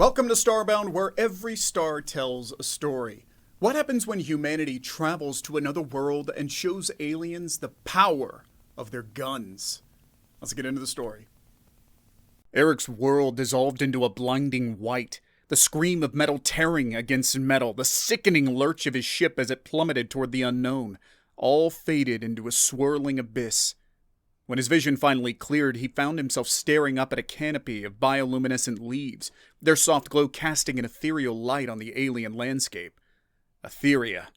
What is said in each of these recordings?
Welcome to Starbound, where every star tells a story. What happens when humanity travels to another world and shows aliens the power of their guns? Let's get into the story. Aric's world dissolved into a blinding white. The scream of metal tearing against metal, the sickening lurch of his ship as it plummeted toward the unknown, all faded into a swirling abyss. When his vision finally cleared, he found himself staring up at a canopy of bioluminescent leaves, their soft glow casting an ethereal light on the alien landscape. Aetheria.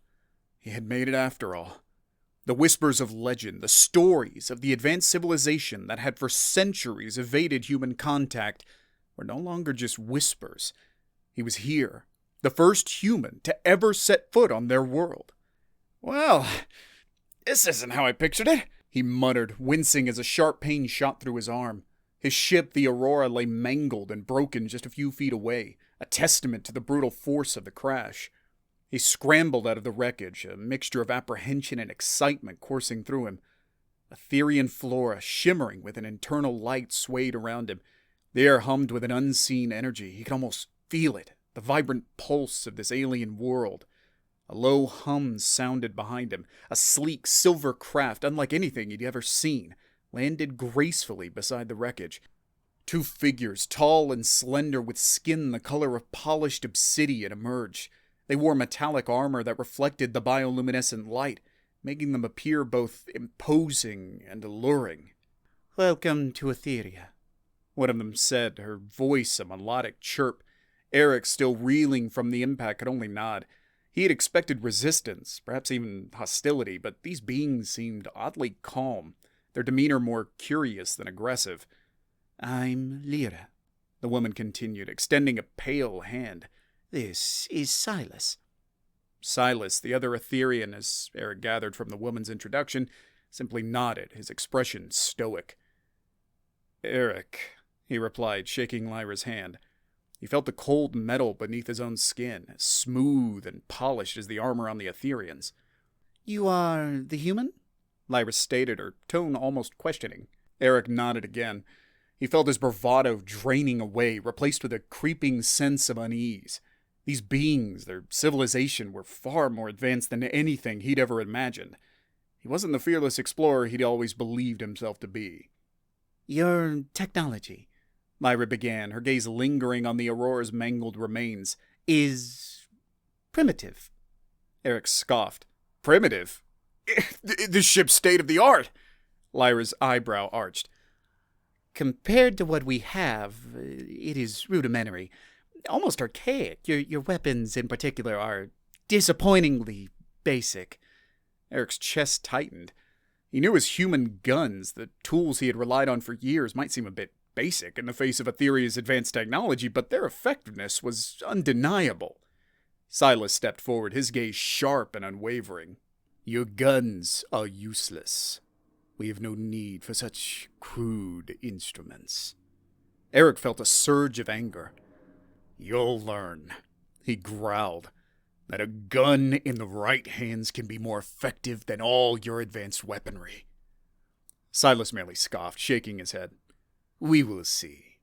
He had made it after all. The whispers of legend, the stories of the advanced civilization that had for centuries evaded human contact, were no longer just whispers. He was here, the first human to ever set foot on their world. "Well, this isn't how I pictured it," he muttered, wincing as a sharp pain shot through his arm. His ship, the Aurora, lay mangled and broken just a few feet away, a testament to the brutal force of the crash. He scrambled out of the wreckage, a mixture of apprehension and excitement coursing through him. Aetherian flora, shimmering with an internal light, swayed around him. The air hummed with an unseen energy. He could almost feel it, the vibrant pulse of this alien world. A low hum sounded behind him. A sleek silver craft, unlike anything he'd ever seen, landed gracefully beside the wreckage. Two figures, tall and slender, with skin the color of polished obsidian, emerged. They wore metallic armor that reflected the bioluminescent light, making them appear both imposing and alluring. "Welcome to Aetheria," one of them said, her voice a melodic chirp. Aric, still reeling from the impact, could only nod. He had expected resistance, perhaps even hostility, but these beings seemed oddly calm, their demeanor more curious than aggressive. "I'm Elara," the woman continued, extending a pale hand. "This is Silas." Silas, the other Aetherian, as Aric gathered from the woman's introduction, simply nodded, his expression stoic. "Aric," he replied, shaking Lyra's hand. He felt the cold metal beneath his own skin, as smooth and polished as the armor on the Aetherians. "You are the human?" Lyra stated, her tone almost questioning. Aric nodded again. He felt his bravado draining away, replaced with a creeping sense of unease. These beings, their civilization, were far more advanced than anything he'd ever imagined. He wasn't the fearless explorer he'd always believed himself to be. "Your technology," Lyra began, her gaze lingering on the Aurora's mangled remains, "is primitive." Aric scoffed. "Primitive? This ship's state-of-the-art!" Lyra's eyebrow arched. "Compared to what we have, it is rudimentary, almost archaic. Your weapons, in particular, are disappointingly basic." Aric's chest tightened. He knew his human guns, the tools he had relied on for years, might seem a bit basic in the face of Aetheria's advanced technology, but their effectiveness was undeniable. Silas stepped forward, his gaze sharp and unwavering. "Your guns are useless. We have no need for such crude instruments." Aric felt a surge of anger. "You'll learn," he growled, "that a gun in the right hands can be more effective than all your advanced weaponry." Silas merely scoffed, shaking his head. "We will see."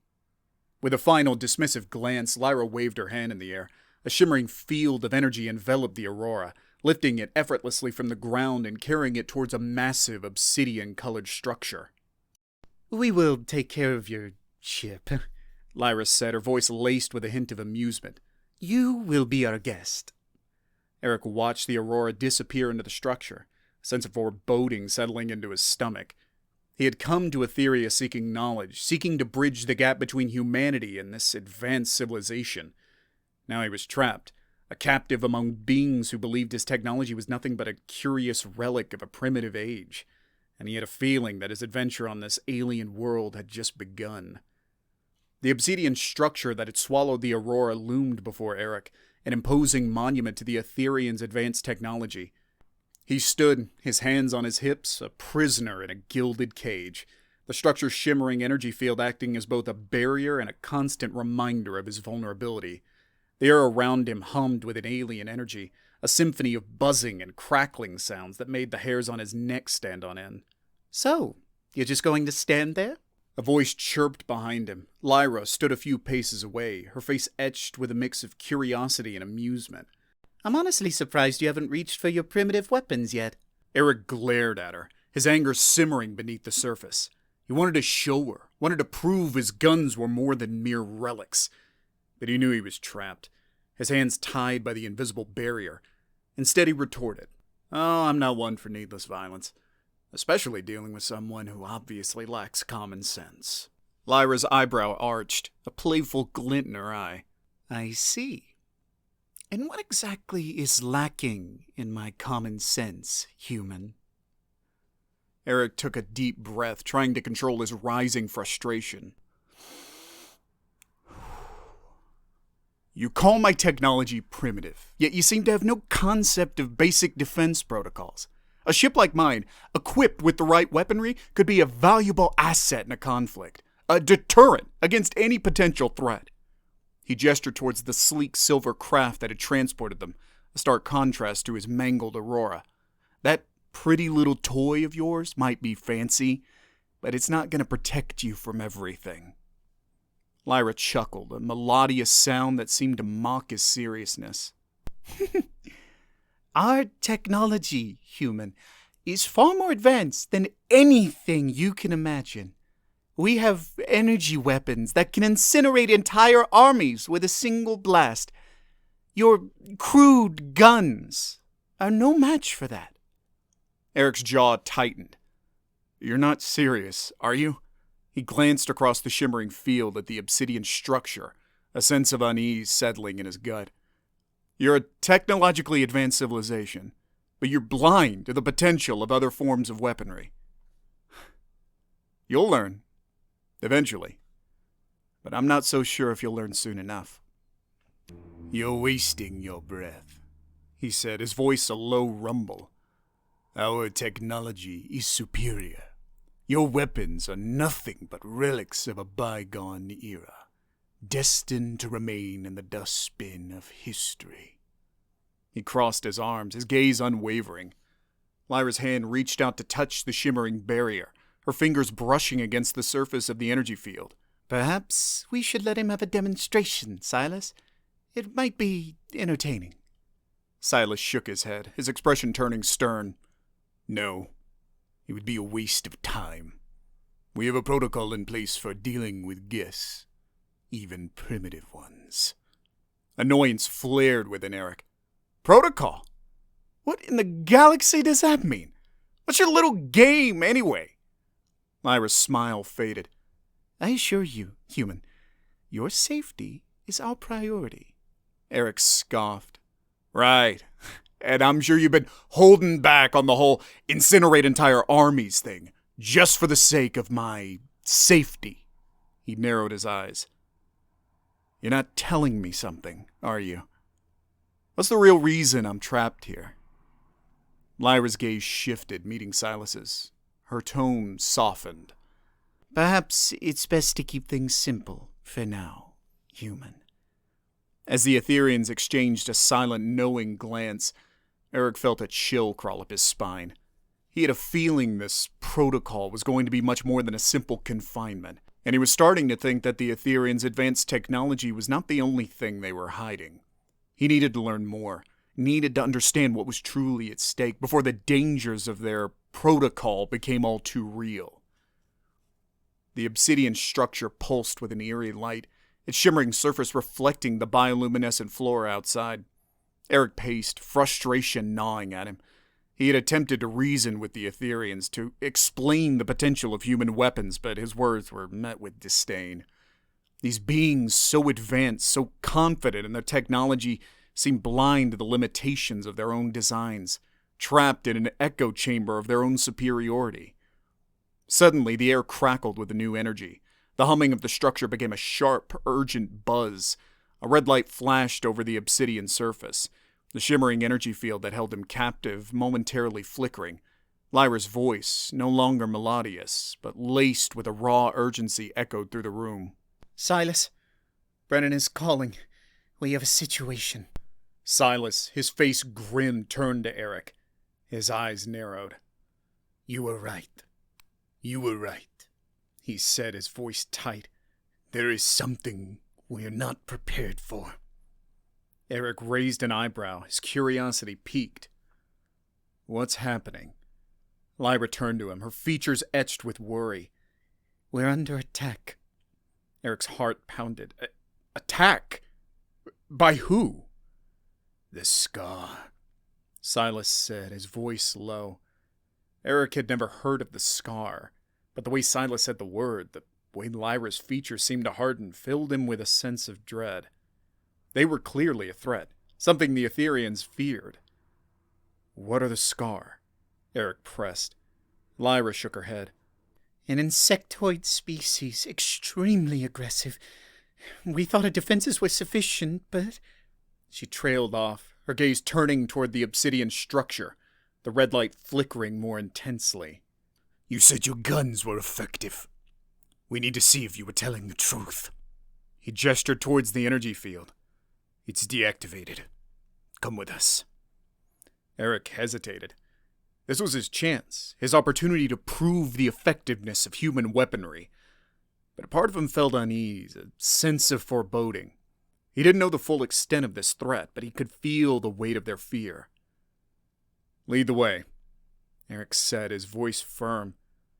With a final dismissive glance, Lyra waved her hand in the air. A shimmering field of energy enveloped the Aurora, lifting it effortlessly from the ground and carrying it towards a massive obsidian-colored structure. "We will take care of your ship," Lyra said, her voice laced with a hint of amusement. "You will be our guest." Aric watched the Aurora disappear into the structure, a sense of foreboding settling into his stomach. He had come to Aetheria seeking knowledge, seeking to bridge the gap between humanity and this advanced civilization. Now he was trapped, a captive among beings who believed his technology was nothing but a curious relic of a primitive age, and he had a feeling that his adventure on this alien world had just begun. The obsidian structure that had swallowed the Aurora loomed before Aric, an imposing monument to the Aetherians' advanced technology. He stood, his hands on his hips, a prisoner in a gilded cage, the structure's shimmering energy field acting as both a barrier and a constant reminder of his vulnerability. The air around him hummed with an alien energy, a symphony of buzzing and crackling sounds that made the hairs on his neck stand on end. "So, you're just going to stand there?" A voice chirped behind him. Lyra stood a few paces away, her face etched with a mix of curiosity and amusement. I'm honestly surprised you haven't reached for your primitive weapons yet. Aric glared at her, his anger simmering beneath the surface. He wanted to show her, wanted to prove his guns were more than mere relics. But he knew he was trapped, his hands tied by the invisible barrier. Instead, he retorted, "Oh, I'm not one for needless violence, especially dealing with someone who obviously lacks common sense." Lyra's eyebrow arched, a playful glint in her eye. I see. And what exactly is lacking in my common sense, human? Aric took a deep breath, trying to control his rising frustration. You call my technology primitive, yet you seem to have no concept of basic defense protocols. A ship like mine, equipped with the right weaponry, could be a valuable asset in a conflict, a deterrent against any potential threat. He gestured towards the sleek silver craft that had transported them, a stark contrast to his mangled Aurora. That pretty little toy of yours might be fancy, but it's not going to protect you from everything. Lyra chuckled, a melodious sound that seemed to mock his seriousness. Our technology, human, is far more advanced than anything you can imagine. We have energy weapons that can incinerate entire armies with a single blast. Your crude guns are no match for that. Aric's jaw tightened. You're not serious, are you? He glanced across the shimmering field at the obsidian structure, a sense of unease settling in his gut. You're a technologically advanced civilization, but you're blind to the potential of other forms of weaponry. You'll learn, eventually, but I'm not so sure if you'll learn soon enough. You're wasting your breath, he said, his voice a low rumble. Our technology is superior. Your weapons are nothing but relics of a bygone era, destined to remain in the dustbin of history. He crossed his arms, his gaze unwavering. Lyra's hand reached out to touch the shimmering barrier, her fingers brushing against the surface of the energy field. Perhaps we should let him have a demonstration, Silas. It might be entertaining. Silas shook his head, his expression turning stern. No. It would be a waste of time. We have a protocol in place for dealing with guests, even primitive ones. Annoyance flared within Aric. Protocol? What in the galaxy does that mean? What's your little game, anyway? Lyra's smile faded. I assure you, human, your safety is our priority. Aric scoffed. Right. And I'm sure you've been holding back on the whole incinerate entire armies thing, just for the sake of my safety. He narrowed his eyes. You're not telling me something, are you? What's the real reason I'm trapped here? Lyra's gaze shifted, meeting Silas's. Her tone softened. Perhaps it's best to keep things simple for now, human. As the Aetherians exchanged a silent, knowing glance, Aric felt a chill crawl up his spine. He had a feeling this protocol was going to be much more than a simple confinement, and he was starting to think that the Aetherians' advanced technology was not the only thing they were hiding. He needed to learn more, needed to understand what was truly at stake before the dangers of their protocol became all too real. The obsidian structure pulsed with an eerie light, its shimmering surface reflecting the bioluminescent flora outside. Aric paced, frustration gnawing at him. He had attempted to reason with the Aetherians, to explain the potential of human weapons, but his words were met with disdain. These beings so advanced, so confident in their technology, seemed blind to the limitations of their own designs, trapped in an echo chamber of their own superiority. Suddenly, the air crackled with a new energy. The humming of the structure became a sharp, urgent buzz. A red light flashed over the obsidian surface, the shimmering energy field that held him captive momentarily flickering. Lyra's voice, no longer melodious, but laced with a raw urgency, echoed through the room. Silas, Brennan is calling. We have a situation. Silas, his face grim, turned to Aric. His eyes narrowed. You were right. You were right. he said, his voice tight. "There is something we are not prepared for." Aric raised an eyebrow, his curiosity piqued. "What's happening?" Lyra turned to him, her features etched with worry. "We're under attack." Eric's heart pounded. Attack? By who?" "The Skarr," Silas said, his voice low. Aric had never heard of the Skarr, but the way Silas said the word, the way Lyra's features seemed to harden, filled him with a sense of dread. They were clearly a threat, something the Aetherians feared. "What are the Skarr?" Aric pressed. Lyra shook her head. "An insectoid species, extremely aggressive. We thought our defenses were sufficient, but—" She trailed off, her gaze turning toward the obsidian structure, the red light flickering more intensely. "You said your guns were effective. We need to see if you were telling the truth." He gestured towards the energy field. "It's deactivated. Come with us." Aric hesitated. This was his chance, his opportunity to prove the effectiveness of human weaponry. But a part of him felt unease, a sense of foreboding. He didn't know the full extent of this threat, but he could feel the weight of their fear. "Lead the way," Aric said, his voice firm.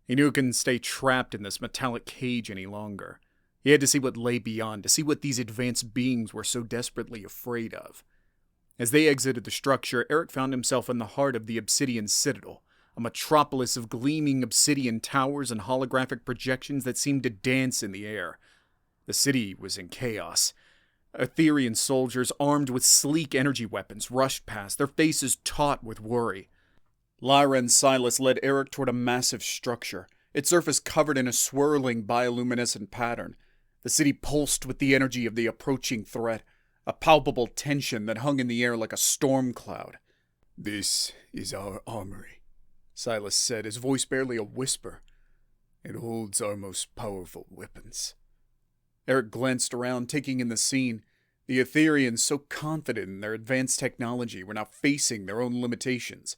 He knew he couldn't stay trapped in this metallic cage any longer. He had to see what lay beyond, to see what these advanced beings were so desperately afraid of. As they exited the structure, Aric found himself in the heart of the obsidian citadel, a metropolis of gleaming obsidian towers and holographic projections that seemed to dance in the air. The city was in chaos. Aetherian soldiers armed with sleek energy weapons rushed past, their faces taut with worry. Lyra and Silas led Aric toward a massive structure, its surface covered in a swirling bioluminescent pattern. The city pulsed with the energy of the approaching threat, a palpable tension that hung in the air like a storm cloud. "This is our armory," Silas said, his voice barely a whisper. "It holds our most powerful weapons." Aric glanced around, taking in the scene. The Aetherians, so confident in their advanced technology, were now facing their own limitations.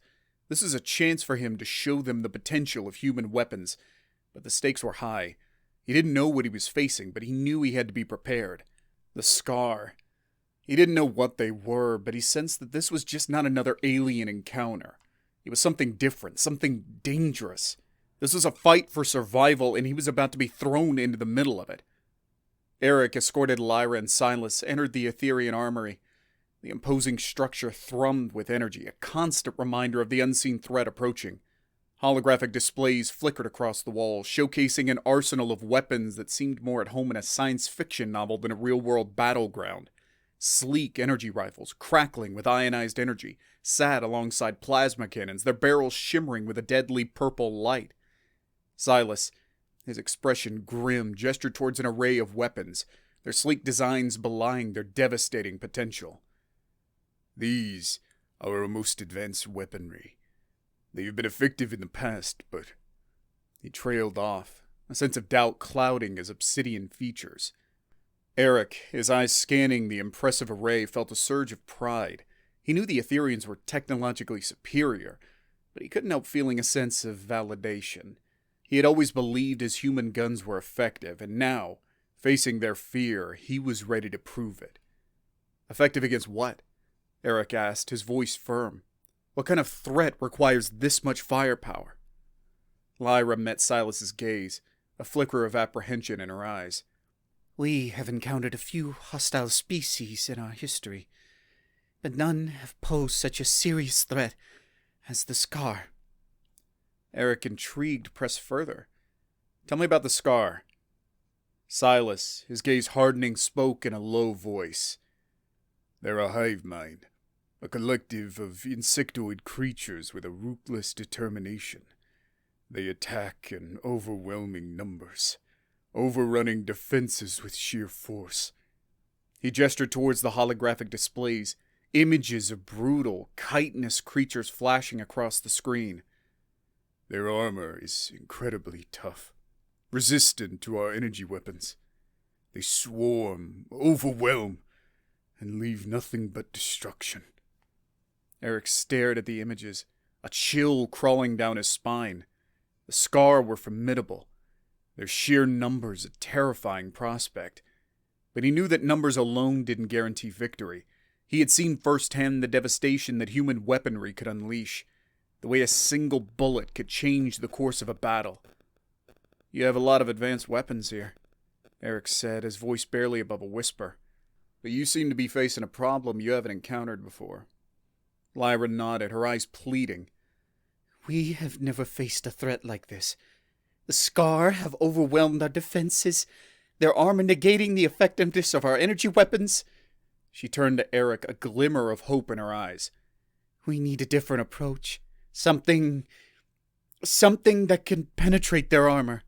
This was a chance for him to show them the potential of human weapons, but the stakes were high. He didn't know what he was facing, but he knew he had to be prepared. The Skarr. He didn't know what they were, but he sensed that this was just not another alien encounter. It was something different, something dangerous. This was a fight for survival, and he was about to be thrown into the middle of it. Aric escorted Lyra and Silas, entered the Aetherian armory. The imposing structure thrummed with energy, a constant reminder of the unseen threat approaching. Holographic displays flickered across the walls, showcasing an arsenal of weapons that seemed more at home in a science fiction novel than a real-world battleground. Sleek energy rifles, crackling with ionized energy, sat alongside plasma cannons, their barrels shimmering with a deadly purple light. Silas, his expression grim, gestured towards an array of weapons, their sleek designs belying their devastating potential. "These are our most advanced weaponry. They have been effective in the past, but..." He trailed off, a sense of doubt clouding his obsidian features. Aric, his eyes scanning the impressive array, felt a surge of pride. He knew the Aetherians were technologically superior, but he couldn't help feeling a sense of validation. He had always believed his human guns were effective, and now, facing their fear, he was ready to prove it. "Effective against what?" Aric asked, his voice firm. "What kind of threat requires this much firepower?" Lyra met Silas's gaze, a flicker of apprehension in her eyes. "We have encountered a few hostile species in our history, but none have posed such a serious threat as the Skarr." Aric, intrigued, pressed further. "Tell me about the Skarr." Silas, his gaze hardening, spoke in a low voice. "They're a hive mind, a collective of insectoid creatures with a ruthless determination. They attack in overwhelming numbers, overrunning defenses with sheer force." He gestured towards the holographic displays, images of brutal, chitinous creatures flashing across the screen. "Their armor is incredibly tough, resistant to our energy weapons. They swarm, overwhelm, and leave nothing but destruction." Aric stared at the images, a chill crawling down his spine. The Skarr were formidable. Their sheer numbers a terrifying prospect. But he knew that numbers alone didn't guarantee victory. He had seen firsthand the devastation that human weaponry could unleash, the way a single bullet could change the course of a battle. "You have a lot of advanced weapons here," Aric said, his voice barely above a whisper. "But you seem to be facing a problem you haven't encountered before." Lyra nodded, her eyes pleading. "We have never faced a threat like this. The Skarr have overwhelmed our defenses, their armor negating the effectiveness of our energy weapons." She turned to Aric, a glimmer of hope in her eyes. "We need a different approach. Something that can penetrate their armor."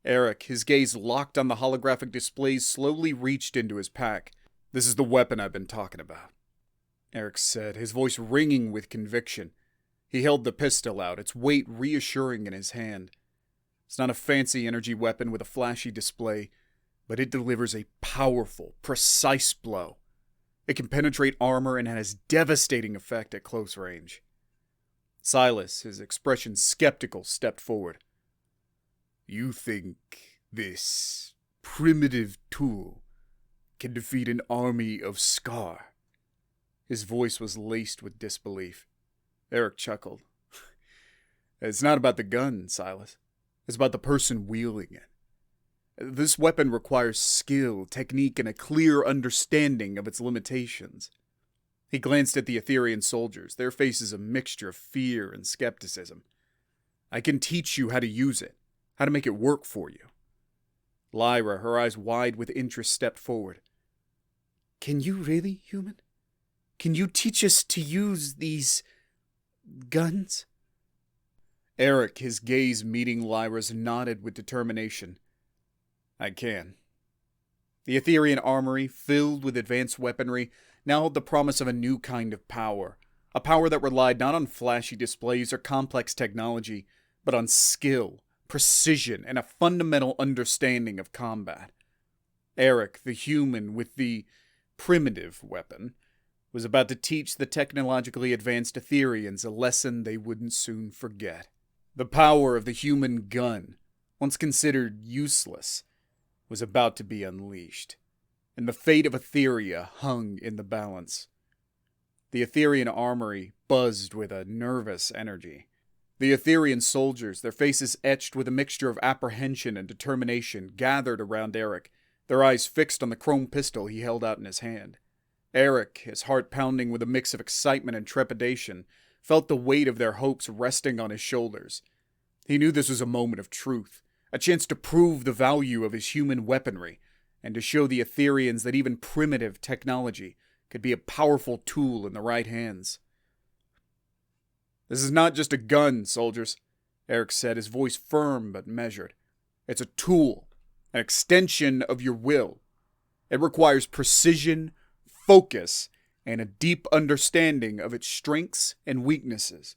Aric, his gaze locked on the holographic displays, slowly reached into his pack. "This is the weapon I've been talking about," Aric said, his voice ringing with conviction. He held the pistol out, its weight reassuring in his hand. It's not a fancy energy weapon with a flashy display, but it delivers a powerful, precise blow. It can penetrate armor and has devastating effect at close range. Silas, his expression skeptical, stepped forward. "You think this primitive tool can defeat an army of Skarr?" His voice was laced with disbelief. Aric chuckled. "It's not about the gun, Silas. It's about the person wielding it. This weapon requires skill, technique, and a clear understanding of its limitations." He glanced at the Aetherian soldiers, their faces a mixture of fear and skepticism. "I can teach you how to use it, how to make it work for you." Lyra, her eyes wide with interest, stepped forward. "Can you really, human? Can you teach us to use these guns?" Aric, his gaze meeting Lyra's, nodded with determination. "I can." The Aetherian armory, filled with advanced weaponry, now held the promise of a new kind of power. A power that relied not on flashy displays or complex technology, but on skill, precision, and a fundamental understanding of combat. Aric, the human with the primitive weapon, was about to teach the technologically advanced Aetherians a lesson they wouldn't soon forget. The power of the human gun, once considered useless, was about to be unleashed, and the fate of Aetheria hung in the balance. The Aetherian armory buzzed with a nervous energy. The Aetherian soldiers, their faces etched with a mixture of apprehension and determination, gathered around Aric, their eyes fixed on the chrome pistol he held out in his hand. Aric, his heart pounding with a mix of excitement and trepidation, felt the weight of their hopes resting on his shoulders. He knew this was a moment of truth, a chance to prove the value of his human weaponry, and to show the Aetherians that even primitive technology could be a powerful tool in the right hands. "This is not just a gun, soldiers," Aric said, his voice firm but measured. "It's a tool, an extension of your will. It requires precision, focus, and a deep understanding of its strengths and weaknesses."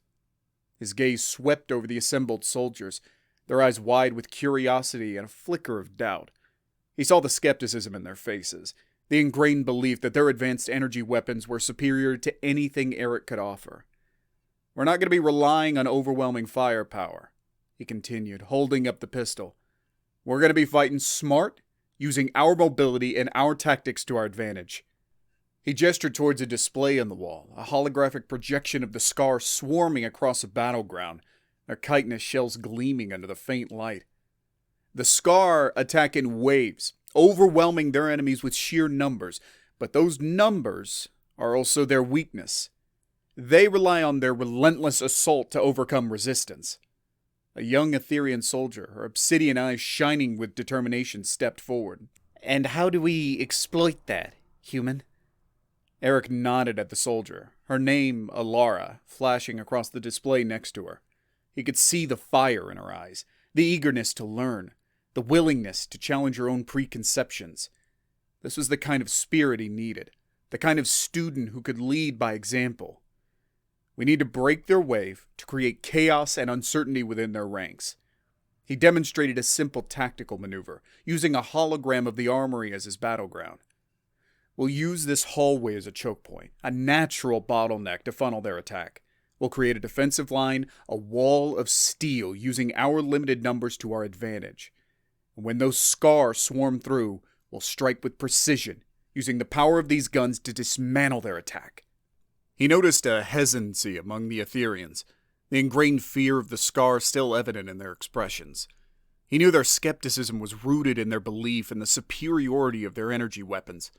His gaze swept over the assembled soldiers, their eyes wide with curiosity and a flicker of doubt. He saw the skepticism in their faces, the ingrained belief that their advanced energy weapons were superior to anything Aric could offer. "We're not going to be relying on overwhelming firepower," he continued, holding up the pistol. "We're going to be fighting smart, using our mobility and our tactics to our advantage." He gestured towards a display on the wall, a holographic projection of the Skarr swarming across a battleground, their chitinous shells gleaming under the faint light. The Skarr attack in waves, overwhelming their enemies with sheer numbers, but those numbers are also their weakness. They rely on their relentless assault to overcome resistance. A young Aetherian soldier, her obsidian eyes shining with determination, stepped forward. "And how do we exploit that, human?" Aric nodded at the soldier, her name, Elara, flashing across the display next to her. He could see the fire in her eyes, the eagerness to learn, the willingness to challenge her own preconceptions. This was the kind of spirit he needed, the kind of student who could lead by example. We need to break their wave to create chaos and uncertainty within their ranks. He demonstrated a simple tactical maneuver, using a hologram of the armory as his battleground. "We'll use this hallway as a choke point, a natural bottleneck to funnel their attack. We'll create a defensive line, a wall of steel, using our limited numbers to our advantage. When those Skarr swarm through, we'll strike with precision, using the power of these guns to dismantle their attack." He noticed a hesitancy among the Aetherians, the ingrained fear of the Skarr still evident in their expressions. He knew their skepticism was rooted in their belief in the superiority of their energy weapons,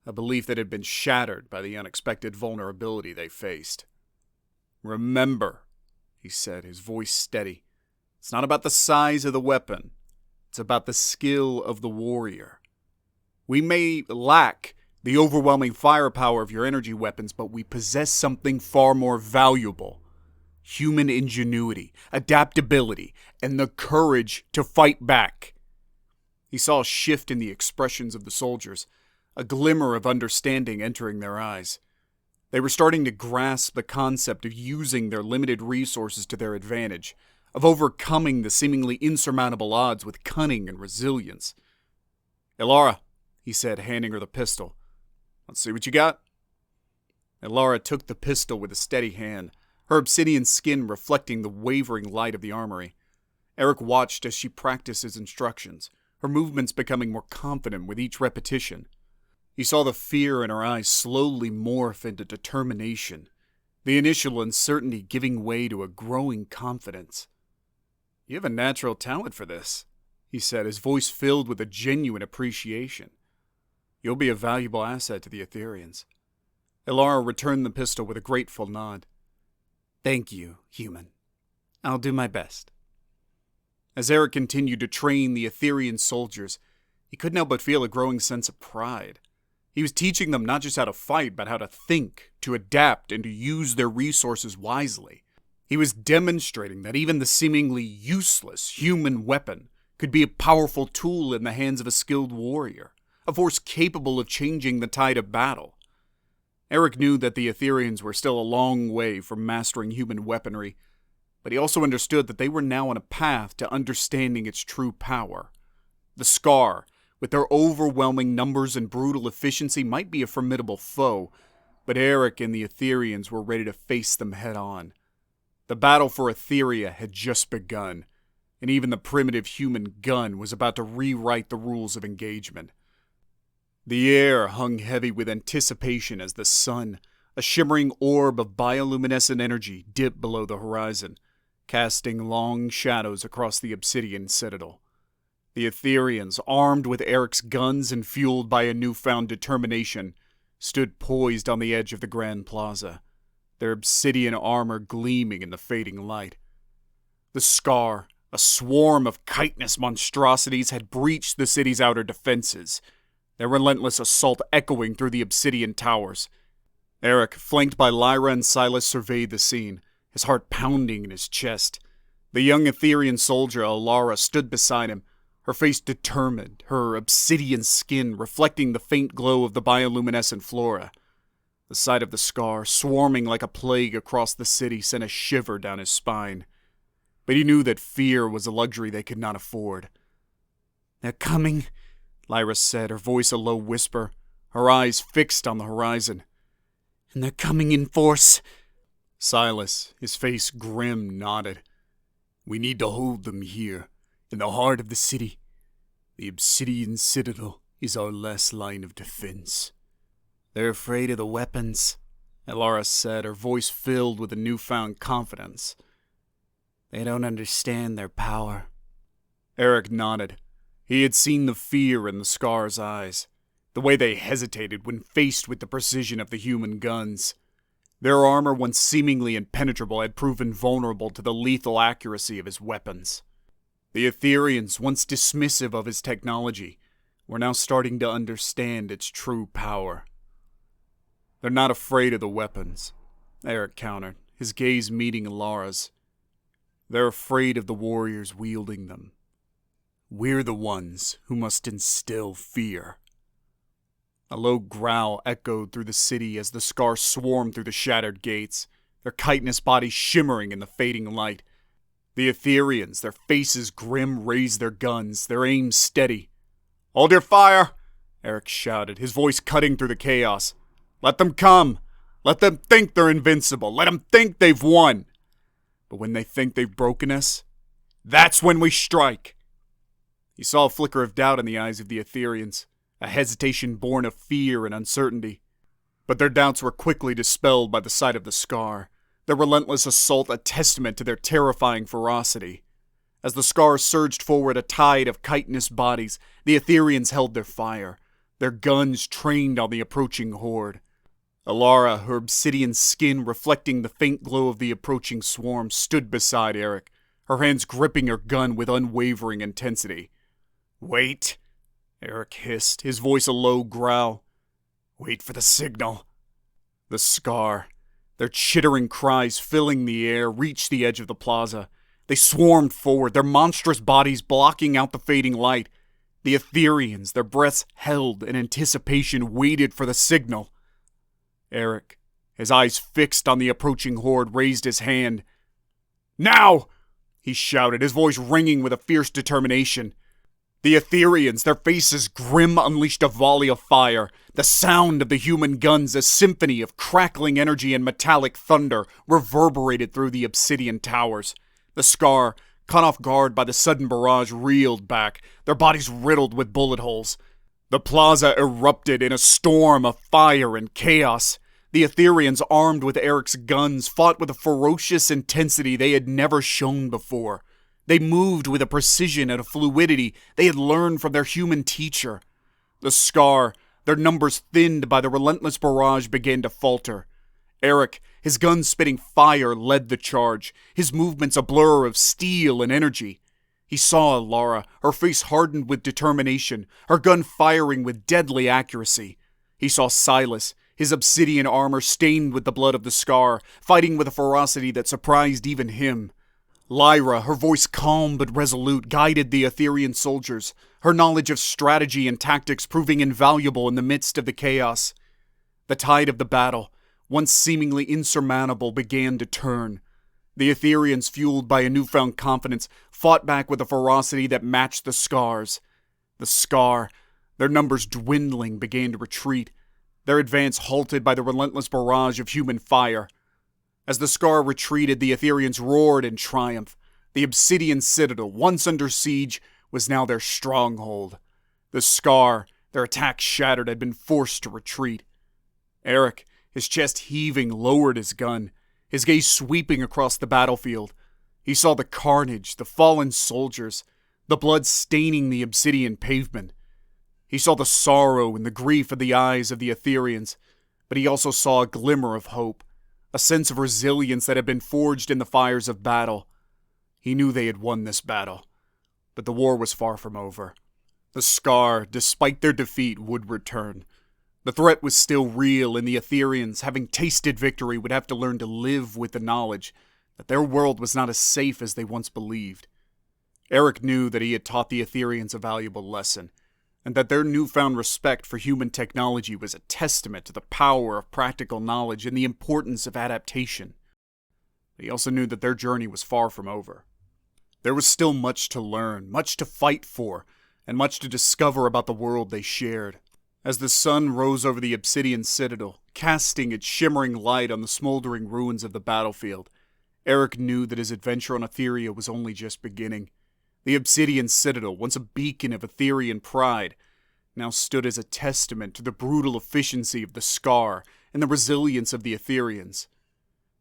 a belief that had been shattered by the unexpected vulnerability they faced. "Remember," he said, his voice steady, "it's not about the size of the weapon. It's about the skill of the warrior. We may lack the overwhelming firepower of your energy weapons, but we possess something far more valuable: human ingenuity, adaptability, and the courage to fight back." He saw a shift in the expressions of the soldiers, a glimmer of understanding entering their eyes. They were starting to grasp the concept of using their limited resources to their advantage, of overcoming the seemingly insurmountable odds with cunning and resilience. "Elara," he said, handing her the pistol. "Let's see what you got." Elara took the pistol with a steady hand, her obsidian skin reflecting the wavering light of the armory. Aric watched as she practiced his instructions, her movements becoming more confident with each repetition. He saw the fear in her eyes slowly morph into determination, the initial uncertainty giving way to a growing confidence. "You have a natural talent for this," he said, his voice filled with a genuine appreciation. "You'll be a valuable asset to the Aetherians." Elara returned the pistol with a grateful nod. "Thank you, human. I'll do my best." As Aric continued to train the Aetherian soldiers, he couldn't help but feel a growing sense of pride. He was teaching them not just how to fight, but how to think, to adapt, and to use their resources wisely. He was demonstrating that even the seemingly useless human weapon could be a powerful tool in the hands of a skilled warrior, a force capable of changing the tide of battle. Aric knew that the Aetherians were still a long way from mastering human weaponry, but he also understood that they were now on a path to understanding its true power. The Skarr, with their overwhelming numbers and brutal efficiency, might be a formidable foe, but Aric and the Aetherians were ready to face them head-on. The battle for Aetheria had just begun, and even the primitive human gun was about to rewrite the rules of engagement. The air hung heavy with anticipation as the sun, a shimmering orb of bioluminescent energy, dipped below the horizon, casting long shadows across the obsidian citadel. The Aetherians, armed with Aric's guns and fueled by a newfound determination, stood poised on the edge of the Grand Plaza, their obsidian armor gleaming in the fading light. The Skarr, a swarm of chitinous monstrosities, had breached the city's outer defenses, their relentless assault echoing through the obsidian towers. Aric, flanked by Lyra and Silas, surveyed the scene, his heart pounding in his chest. The young Aetherian soldier, Elara, stood beside him, her face determined, her obsidian skin reflecting the faint glow of the bioluminescent flora. The sight of the Skarr, swarming like a plague across the city, sent a shiver down his spine. But he knew that fear was a luxury they could not afford. "They're coming," Lyra said, her voice a low whisper, her eyes fixed on the horizon. "And they're coming in force." Silas, his face grim, nodded. "We need to hold them here, in the heart of the city. The obsidian citadel is our last line of defense." "They're afraid of the weapons," Elara said, her voice filled with a newfound confidence. "They don't understand their power." Aric nodded. He had seen the fear in the Skarr's eyes, the way they hesitated when faced with the precision of the human guns. Their armor, once seemingly impenetrable, had proven vulnerable to the lethal accuracy of his weapons. The Aetherians, once dismissive of his technology, were now starting to understand its true power. "They're not afraid of the weapons," Aric countered, his gaze meeting Elara's. "They're afraid of the warriors wielding them. We're the ones who must instill fear." A low growl echoed through the city as the Skarr swarmed through the shattered gates, their chitinous bodies shimmering in the fading light. The Aetherians, their faces grim, raised their guns, their aim steady. "Hold your fire!" Aric shouted, his voice cutting through the chaos. "Let them come! Let them think they're invincible! Let them think they've won! But when they think they've broken us, that's when we strike!" He saw a flicker of doubt in the eyes of the Aetherians, a hesitation born of fear and uncertainty. But their doubts were quickly dispelled by the sight of the Skarr, their relentless assault a testament to their terrifying ferocity. As the Skarr surged forward a tide of chitinous bodies, the Aetherians held their fire, their guns trained on the approaching horde. Elara, her obsidian skin reflecting the faint glow of the approaching swarm, stood beside Aric, her hands gripping her gun with unwavering intensity. "Wait," Aric hissed, his voice a low growl. "Wait for the signal." The Skarr, their chittering cries filling the air, reached the edge of the plaza. They swarmed forward, their monstrous bodies blocking out the fading light. The Aetherians, their breaths held in anticipation, waited for the signal. Aric, his eyes fixed on the approaching horde, raised his hand. "Now!" he shouted, his voice ringing with a fierce determination. The Aetherians, their faces grim, unleashed a volley of fire. The sound of the human guns, a symphony of crackling energy and metallic thunder, reverberated through the obsidian towers. The Skarr, caught off guard by the sudden barrage, reeled back, their bodies riddled with bullet holes. The plaza erupted in a storm of fire and chaos. The Aetherians, armed with Aric's guns, fought with a ferocious intensity they had never shown before. They moved with a precision and a fluidity they had learned from their human teacher. The Skarr, their numbers thinned by the relentless barrage, began to falter. Aric, his gun spitting fire, led the charge, his movements a blur of steel and energy. He saw Elara, her face hardened with determination, her gun firing with deadly accuracy. He saw Silas, his obsidian armor stained with the blood of the Skarr, fighting with a ferocity that surprised even him. Lyra, her voice calm but resolute, guided the Aetherian soldiers, her knowledge of strategy and tactics proving invaluable in the midst of the chaos. The tide of the battle, once seemingly insurmountable, began to turn. The Aetherians, fueled by a newfound confidence, fought back with a ferocity that matched the Skarr's. The Skarr, their numbers dwindling, began to retreat, their advance halted by the relentless barrage of human fire. As the Skarr retreated, the Aetherians roared in triumph. The obsidian citadel, once under siege, was now their stronghold. The Skarr, their attack shattered, had been forced to retreat. Aric, his chest heaving, lowered his gun, his gaze sweeping across the battlefield. He saw the carnage, the fallen soldiers, the blood staining the obsidian pavement. He saw the sorrow and the grief in the eyes of the Aetherians, but he also saw a glimmer of hope, a sense of resilience that had been forged in the fires of battle. He knew they had won this battle, but the war was far from over. The Skarr, despite their defeat, would return. The threat was still real, and the Aetherians, having tasted victory, would have to learn to live with the knowledge that their world was not as safe as they once believed. Aric knew that he had taught the Aetherians a valuable lesson, and that their newfound respect for human technology was a testament to the power of practical knowledge and the importance of adaptation. But he also knew that their journey was far from over. There was still much to learn, much to fight for, and much to discover about the world they shared. As the sun rose over the obsidian citadel, casting its shimmering light on the smoldering ruins of the battlefield, Aric knew that his adventure on Aetheria was only just beginning. The obsidian citadel, once a beacon of Aetherian pride, now stood as a testament to the brutal efficiency of the Skarr and the resilience of the Aetherians.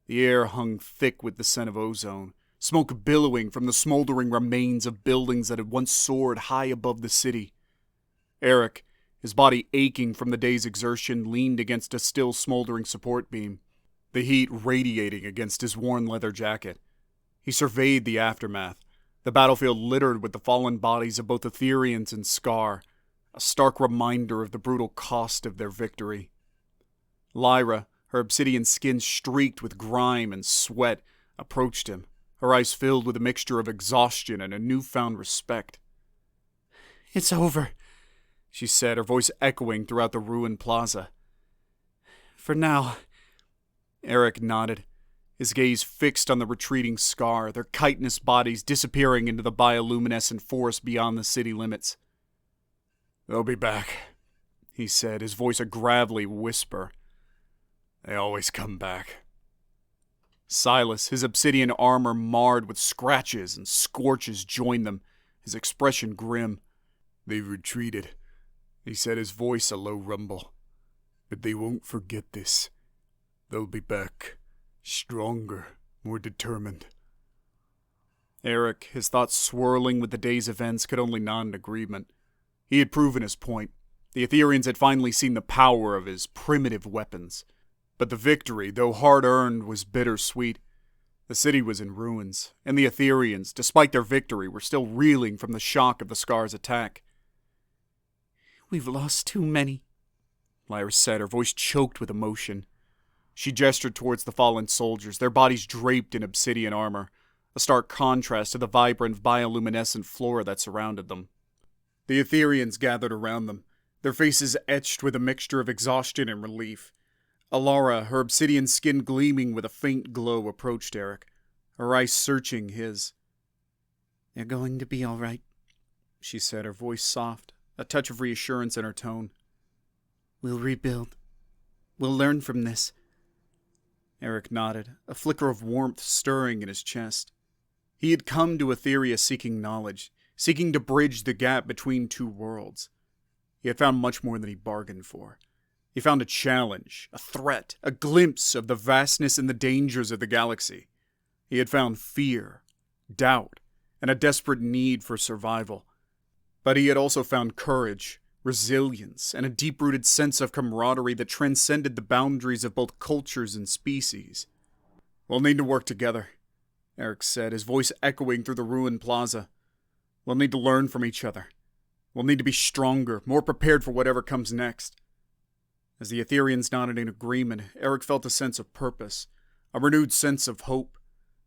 The air hung thick with the scent of ozone, smoke billowing from the smoldering remains of buildings that had once soared high above the city. Aric, his body aching from the day's exertion, leaned against a still smoldering support beam, the heat radiating against his worn leather jacket. He surveyed the aftermath, the battlefield littered with the fallen bodies of both Aetherians and Skarr, a stark reminder of the brutal cost of their victory. Lyra, her obsidian skin streaked with grime and sweat, approached him, her eyes filled with a mixture of exhaustion and a newfound respect. "It's over," she said, her voice echoing throughout the ruined plaza. "For now." Aric nodded, his gaze fixed on the retreating Skarr, their chitinous bodies disappearing into the bioluminescent forest beyond the city limits. "They'll be back," he said, his voice a gravelly whisper. "They always come back." Silas, his obsidian armor marred with scratches and scorches, joined them, his expression grim. They've retreated, he said, his voice a low rumble. But they won't forget this. They'll be back, stronger, more determined. Aric, his thoughts swirling with the day's events, could only nod in agreement. He had proven his point. The Aetherians had finally seen the power of his primitive weapons. But the victory, though hard-earned, was bittersweet. The city was in ruins, and the Aetherians, despite their victory, were still reeling from the shock of the Skarr's attack. "We've lost too many," Lyra said, her voice choked with emotion. She gestured towards the fallen soldiers, their bodies draped in obsidian armor, a stark contrast to the vibrant bioluminescent flora that surrounded them. The Aetherians gathered around them, their faces etched with a mixture of exhaustion and relief. Elara, her obsidian skin gleaming with a faint glow, approached Aric, her eyes searching his. "They're going to be all right," she said, her voice soft, a touch of reassurance in her tone. "We'll rebuild. We'll learn from this." Aric nodded, a flicker of warmth stirring in his chest. He had come to Aetheria seeking knowledge, seeking to bridge the gap between two worlds. He had found much more than he bargained for. He found a challenge, a threat, a glimpse of the vastness and the dangers of the galaxy. He had found fear, doubt, and a desperate need for survival. But he had also found courage, resilience, and a deep-rooted sense of camaraderie that transcended the boundaries of both cultures and species. "We'll need to work together," Aric said, his voice echoing through the ruined plaza. "We'll need to learn from each other. We'll need to be stronger, more prepared for whatever comes next." As the Aetherians nodded in agreement, Aric felt a sense of purpose, a renewed sense of hope.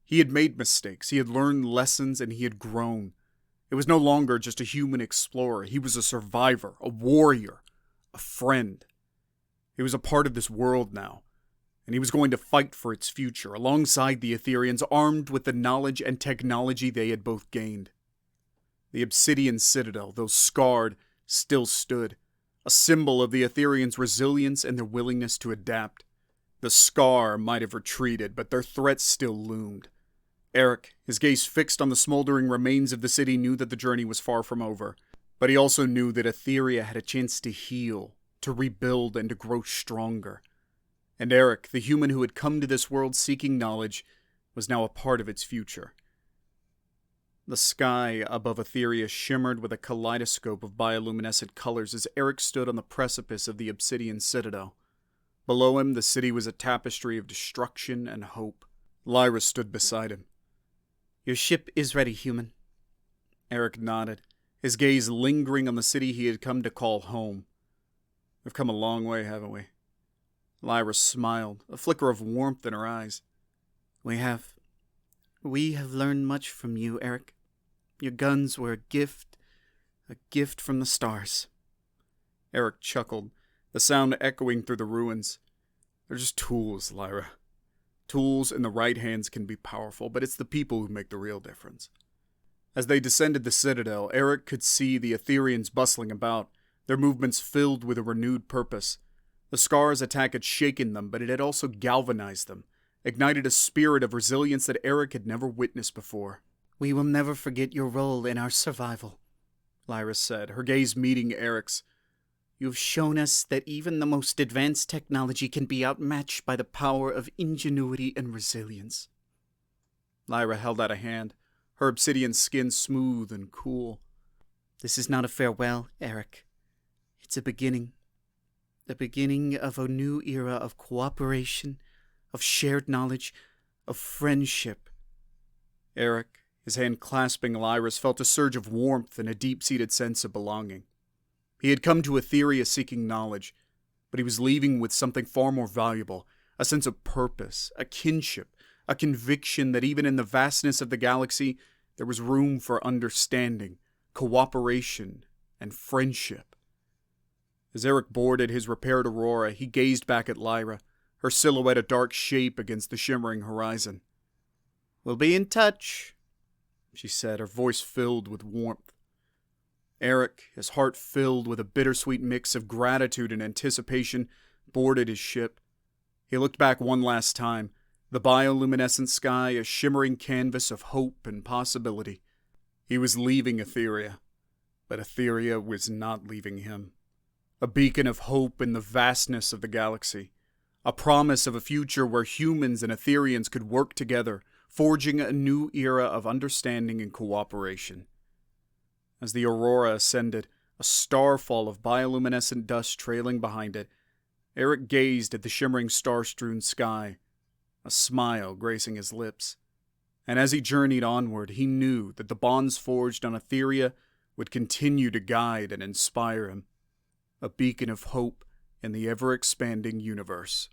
He had made mistakes, he had learned lessons, and he had grown. It was no longer just a human explorer. He was a survivor, a warrior, a friend. He was a part of this world now, and he was going to fight for its future, alongside the Aetherians, armed with the knowledge and technology they had both gained. The obsidian citadel, though scarred, still stood, a symbol of the Aetherians' resilience and their willingness to adapt. The Skarr might have retreated, but their threat still loomed. Aric, his gaze fixed on the smoldering remains of the city, knew that the journey was far from over, but he also knew that Aetheria had a chance to heal, to rebuild, and to grow stronger. And Aric, the human who had come to this world seeking knowledge, was now a part of its future. The sky above Aetheria shimmered with a kaleidoscope of bioluminescent colors as Aric stood on the precipice of the obsidian citadel. Below him, the city was a tapestry of destruction and hope. Lyra stood beside him. "Your ship is ready, human." Aric nodded, his gaze lingering on the city he had come to call home. "We've come a long way, haven't we?" Lyra smiled, a flicker of warmth in her eyes. We have learned much from you, Aric. Your guns were a gift from the stars." Aric chuckled, the sound echoing through the ruins. "They're just tools, Lyra. Tools in the right hands can be powerful, but it's the people who make the real difference." As they descended the citadel, Aric could see the Aetherians bustling about, their movements filled with a renewed purpose. The Skarr's attack had shaken them, but it had also galvanized them, ignited a spirit of resilience that Aric had never witnessed before. "We will never forget your role in our survival," Lyra said, her gaze meeting Aric's. "You've shown us that even the most advanced technology can be outmatched by the power of ingenuity and resilience." Lyra held out a hand, her obsidian skin smooth and cool. "This is not a farewell, Aric. It's a beginning. The beginning of a new era of cooperation, of shared knowledge, of friendship." Aric, his hand clasping Lyra's, felt a surge of warmth and a deep-seated sense of belonging. He had come to Aetheria seeking knowledge, but he was leaving with something far more valuable, a sense of purpose, a kinship, a conviction that even in the vastness of the galaxy, there was room for understanding, cooperation, and friendship. As Aric boarded his repaired Aurora, he gazed back at Lyra, her silhouette a dark shape against the shimmering horizon. "We'll be in touch," she said, her voice filled with warmth. Aric, his heart filled with a bittersweet mix of gratitude and anticipation, boarded his ship. He looked back one last time, the bioluminescent sky a shimmering canvas of hope and possibility. He was leaving Aetheria, But Aetheria was not leaving him. A beacon of hope in the vastness of the galaxy. A promise of a future where humans and Aetherians could work together, forging a new era of understanding and cooperation. As the aurora ascended, a starfall of bioluminescent dust trailing behind it, Aric gazed at the shimmering star-strewn sky, a smile gracing his lips. And as he journeyed onward, he knew that the bonds forged on Aetheria would continue to guide and inspire him, a beacon of hope in the ever-expanding universe.